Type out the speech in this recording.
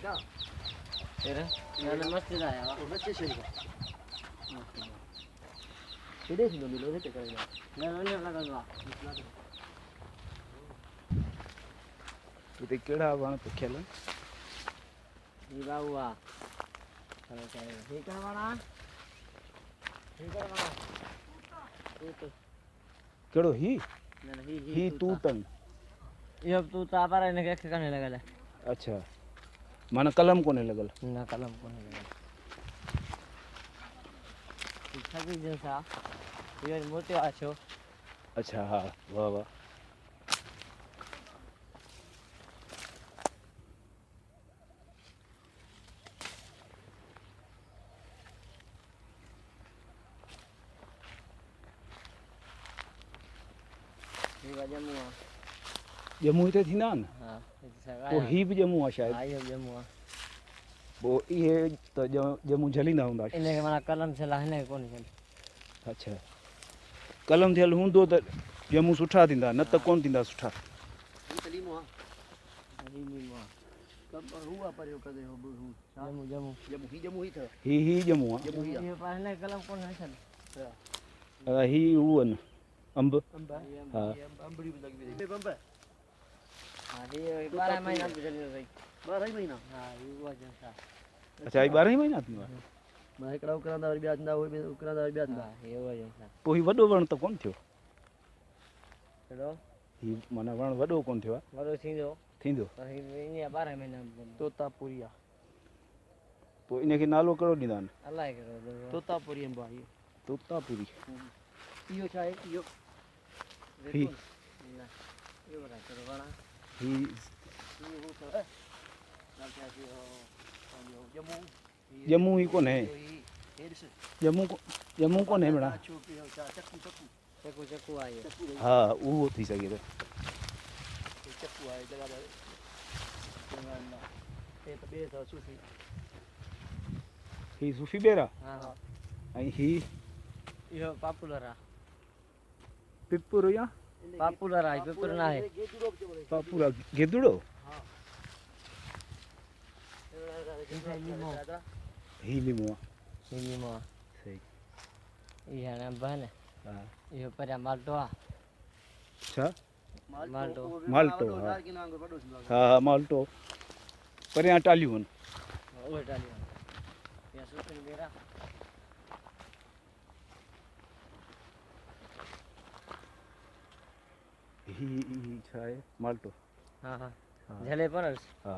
का तेरे यार मस्त आया वो बच्चे से सीधे सीधे मिलो है करेगा नहीं लगा इते केड़ा वण पोख्यल ये बाबूआ चलो चलो ठीक है वाला तू केड़ो ही नहीं तूतन ये अब तू ता पर इने के करने लगा अच्छा माने कलम कोने लगल ना कलम को नहीं लगा ठीक है जैसा ये मोटे आछो अच्छा हाँ वाह वाह ये जमुआ जम्मू ते थी ना हां वो ही भी जम्मू शायद आई जमुआ वो ये तो जम्मू जलींदा हुंदा इने के माना कलम से लाने कोन चल अच्छा कलम थियल हूंदो त जम्मू सुठा थींदा न त कोन थींदा सुठा तलीमो मुआ कब हुआ पर यो कदे हो जम्मू जम्मू जम्मू ही था ही जम्मू जम्मू ही ये पहले कलम कोन है चल ही हुन अंब अंब हाँ अंबड़ी भी लगी हुई बंब हां ये 12 महीना चली रही 12 महीना हां ये हुआ जैसा अच्छा 12 महीना थींदा मैं एकड़ा करांदा वरी ब्याजंदा हो करांदा वरी ब्याजंदा हां ये हुआ जैसा पोइ ही वॾो वण त कोन थियो चलो ही माना वण वॾो कोन थियो आहे वरो थींदो पर ये 12 महीना तोतापुरिया पोइ इनखे नालो कहिड़ो ॾींदा आहिनि अल्लाह करो तोतापुरी अंब आहे तोतापुरी इहो छा आहे इहो ही ना ये बड़ा चलो बड़ा ही जम्मू ही कोन्हे जम्मू कोन्हे भेण चक्कू आई हा उहो थी सघे थो चक्कू आहे जॻह ते त ॿिए अथव सूफ़ी ही सूफ़ी ॿेरा हां ऐं ही यो पॉपुलर आ पिपुर या पॉपुलर आ पिपुर ना है पापुरा गेदुड़ो ही लिमो नीमो सही ये ना बने हा ये पर माल्टो आ छा माल्टो माल्टो हा हा माल्टो परियां टालियूं आहिनि ओए डालियो या सुन मेरा ही छा आहे माल्टो हां हां झले पर हा